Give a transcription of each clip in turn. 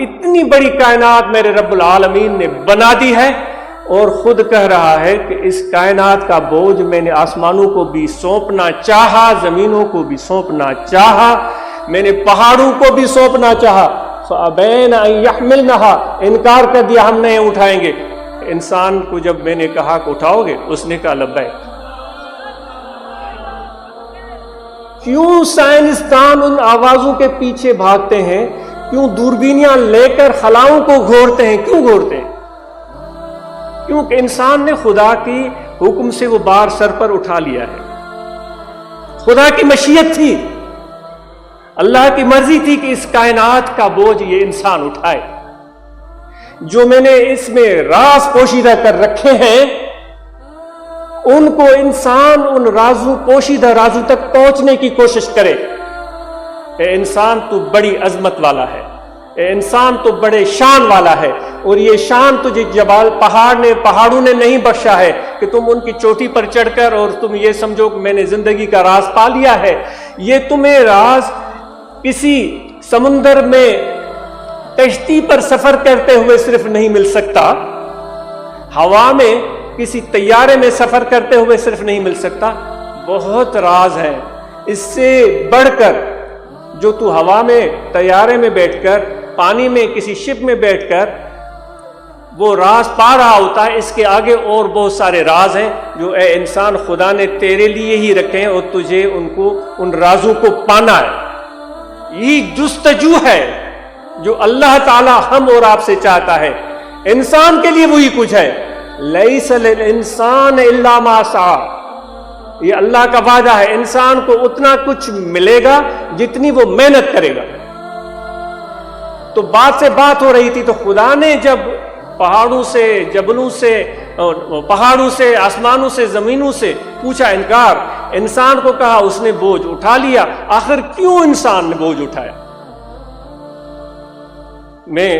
اتنی بڑی کائنات میرے رب العالمین نے بنا دی ہے اور خود کہہ رہا ہے کہ اس کائنات کا بوجھ میں نے آسمانوں کو بھی سونپنا چاہا، زمینوں کو بھی سونپنا چاہا، میں نے پہاڑوں کو بھی سونپنا چاہا، فَأَبَيْنَ أَن يَحْمِلْنَهَا، انکار کر دیا ہم نہیں اٹھائیں گے۔ انسان کو جب میں نے کہا کہ اٹھاؤ گے، اس نے کہا لبیک۔ کیوں سائنسدان ان آوازوں کے پیچھے بھاگتے ہیں؟ کیوں دوربینیاں لے کر خلاؤں کو گھورتے ہیں؟ کیوں گھورتے ہیں؟ کیونکہ انسان نے خدا کی حکم سے وہ بار سر پر اٹھا لیا ہے۔ خدا کی مشیت تھی، اللہ کی مرضی تھی کہ اس کائنات کا بوجھ یہ انسان اٹھائے۔ جو میں نے اس میں راز پوشیدہ کر رکھے ہیں، ان کو انسان ان رازوں پوشیدہ رازوں تک پہنچنے کی کوشش کرے۔ اے انسان تو بڑی عظمت والا ہے، اے انسان تو بڑے شان والا ہے، اور یہ شان تجھے پہاڑوں نے نہیں بخشا ہے کہ تم ان کی چوٹی پر چڑھ کر اور تم یہ سمجھو کہ میں نے زندگی کا راز پا لیا ہے۔ یہ تمہیں راز کسی سمندر میں کشتی پر سفر کرتے ہوئے صرف نہیں مل سکتا، ہوا میں کسی طیارے میں سفر کرتے ہوئے صرف نہیں مل سکتا، بہت راز ہے۔ اس سے بڑھ کر جو تو ہوا میں طیارے میں بیٹھ کر، پانی میں کسی شپ میں بیٹھ کر وہ راز پا رہا ہوتا ہے، اس کے آگے اور بہت سارے راز ہیں جو اے انسان خدا نے تیرے لیے ہی رکھے ہیں، اور تجھے ان رازوں کو پانا ہے۔ یہ جستجو ہے جو اللہ تعالی ہم اور آپ سے چاہتا ہے۔ انسان کے لیے وہی کچھ ہے، لیس للانسان الا ما سعی، یہ اللہ کا وعدہ ہے، انسان کو اتنا کچھ ملے گا جتنی وہ محنت کرے گا۔ تو بات سے بات ہو رہی تھی، تو خدا نے جب پہاڑوں سے، جبلوں سے، پہاڑوں سے، آسمانوں سے، زمینوں سے پوچھا انکار، انسان کو کہا، اس نے بوجھ اٹھا لیا۔ آخر کیوں انسان نے بوجھ اٹھایا؟ میں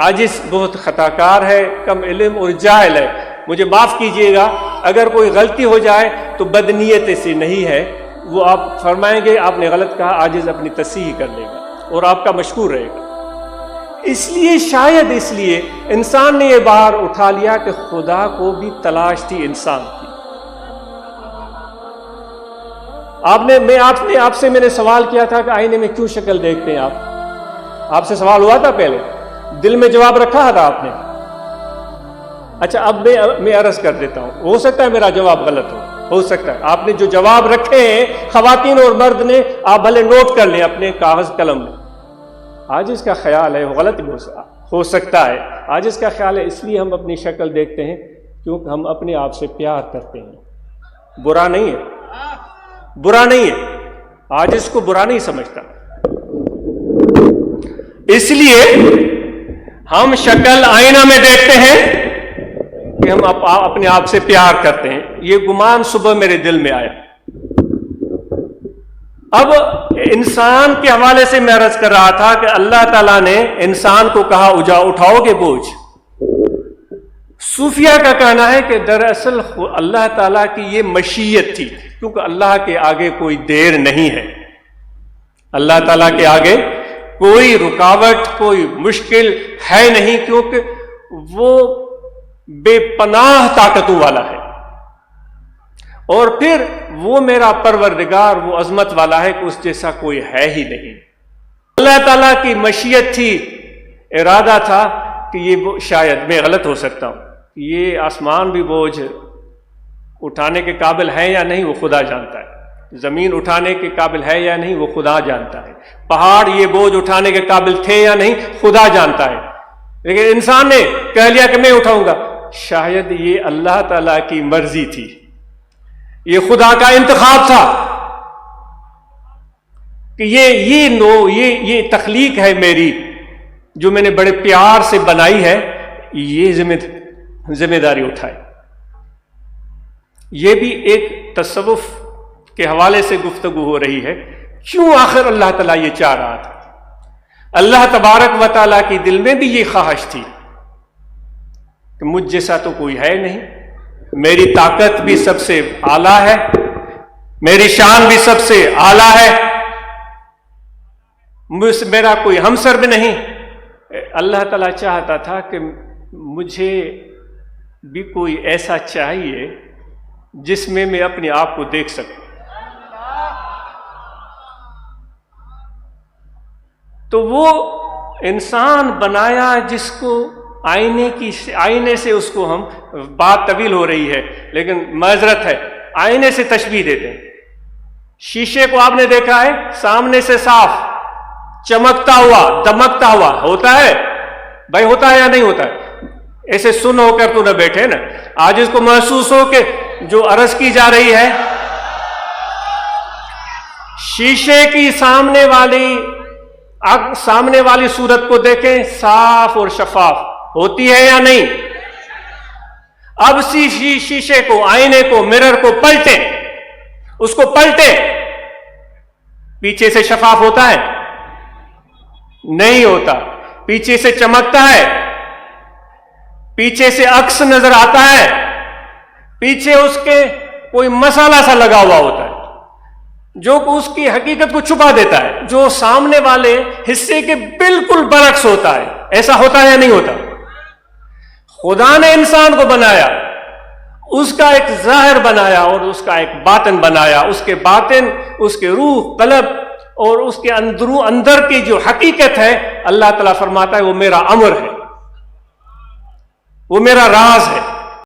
عاجز، بہت خطاکار ہے، کم علم اور جاہل ہے، مجھے معاف کیجئے گا اگر کوئی غلطی ہو جائے تو بدنیت سے نہیں ہے، وہ آپ فرمائیں گے آپ نے غلط کہا، عاجز اپنی تصحیح کر لے گا اور آپ کا مشکور رہے گا۔ اس لیے شاید اس لیے انسان نے یہ بار اٹھا لیا کہ خدا کو بھی تلاش تھی انسان کی۔ آپ سے میں نے سوال کیا تھا کہ آئینے میں کیوں شکل دیکھتے ہیں آپ سے سوال ہوا تھا پہلے، دل میں جواب رکھا تھا آپ نے؟ اچھا اب میں عرض کر دیتا ہوں، ہو سکتا ہے میرا جواب غلط ہو سکتا ہے، آپ نے جو جواب رکھے ہیں خواتین اور مرد نے، آپ بھلے نوٹ کر لیں اپنے کاغذ قلم میں۔ عاجز کا خیال ہے، وہ غلط بھی ہو سکتا ہے، عاجز کا خیال ہے اس لیے ہم اپنی شکل دیکھتے ہیں کیونکہ ہم اپنے آپ سے پیار کرتے ہیں۔ برا نہیں ہے، برا نہیں ہے، عاجز کو برا نہیں سمجھتا، اس لیے ہم شکل آئینہ میں دیکھتے ہیں کہ ہم اپنے آپ سے پیار کرتے ہیں۔ یہ گمان صبح میرے دل میں آیا۔ اب انسان کے حوالے سے میں عرض کر رہا تھا کہ اللہ تعالیٰ نے انسان کو کہا اٹھاؤ گے بوجھ۔ صوفیہ کا کہنا ہے کہ دراصل اللہ تعالیٰ کی یہ مشیت تھی، کیونکہ اللہ کے آگے کوئی دیر نہیں ہے، اللہ تعالیٰ کے آگے کوئی رکاوٹ، کوئی مشکل ہے نہیں، کیونکہ وہ بے پناہ طاقتوں والا ہے، اور پھر وہ میرا پروردگار وہ عظمت والا ہے کہ اس جیسا کوئی ہے ہی نہیں۔ اللہ تعالیٰ کی مشیت تھی، ارادہ تھا کہ یہ شاید میں غلط ہو سکتا ہوں، یہ آسمان بھی بوجھ اٹھانے کے قابل ہے یا نہیں وہ خدا جانتا ہے، زمین اٹھانے کے قابل ہے یا نہیں وہ خدا جانتا ہے، پہاڑ یہ بوجھ اٹھانے کے قابل تھے یا نہیں خدا جانتا ہے، لیکن انسان نے کہہ لیا کہ میں اٹھاؤں گا۔ شاید یہ اللہ تعالیٰ کی مرضی تھی، یہ خدا کا انتخاب تھا کہ یہ تخلیق ہے میری جو میں نے بڑے پیار سے بنائی ہے، یہ ذمہ داری اٹھائے۔ یہ بھی ایک تصوف کے حوالے سے گفتگو ہو رہی ہے، کیوں آخر اللہ تعالیٰ یہ چاہ رہا تھا؟ اللہ تبارک و تعالیٰ کی دل میں بھی یہ خواہش تھی کہ مجھ جیسا تو کوئی ہے نہیں، میری طاقت بھی سب سے اعلیٰ ہے، میری شان بھی سب سے اعلیٰ ہے، میرا کوئی ہمسر بھی نہیں، اللہ تعالیٰ چاہتا تھا کہ مجھے بھی کوئی ایسا چاہیے جس میں میں اپنے آپ کو دیکھ سکوں. تو وہ انسان بنایا جس کو آئینے سے اس کو ہم بات طویل ہو رہی ہے لیکن معذرت ہے، آئینے سے تشبیہ دیتے ہیں. شیشے کو آپ نے دیکھا ہے سامنے سے صاف چمکتا ہوا دمکتا ہوا ہوتا ہے بھائی، ہوتا ہے یا نہیں ہوتا ہے؟ ایسے سن ہو کر تو نہ بیٹھے نا. آج اس کو محسوس ہو کہ جو عرض کی جا رہی ہے شیشے کی سامنے والی صورت کو دیکھیں، صاف اور شفاف ہوتی ہے یا نہیں؟ اب شیشے کو، آئینے کو، مرر کو پلٹیں، اس کو پلٹیں، پیچھے سے شفاف ہوتا ہے؟ نہیں ہوتا. پیچھے سے چمکتا ہے، پیچھے سے عکس نظر آتا ہے، پیچھے اس کے کوئی مسالہ سا لگا ہوا ہوتا ہے جو اس کی حقیقت کو چھپا دیتا ہے، جو سامنے والے حصے کے بالکل برعکس ہوتا ہے. ایسا ہوتا ہے یا نہیں ہوتا؟ خدا نے انسان کو بنایا، اس کا ایک ظاہر بنایا اور اس کا ایک باطن بنایا. اس کے باطن، اس کے روح، قلب اور اس کے اندر کی جو حقیقت ہے، اللہ تعالیٰ فرماتا ہے وہ میرا امر ہے، وہ میرا راز ہے.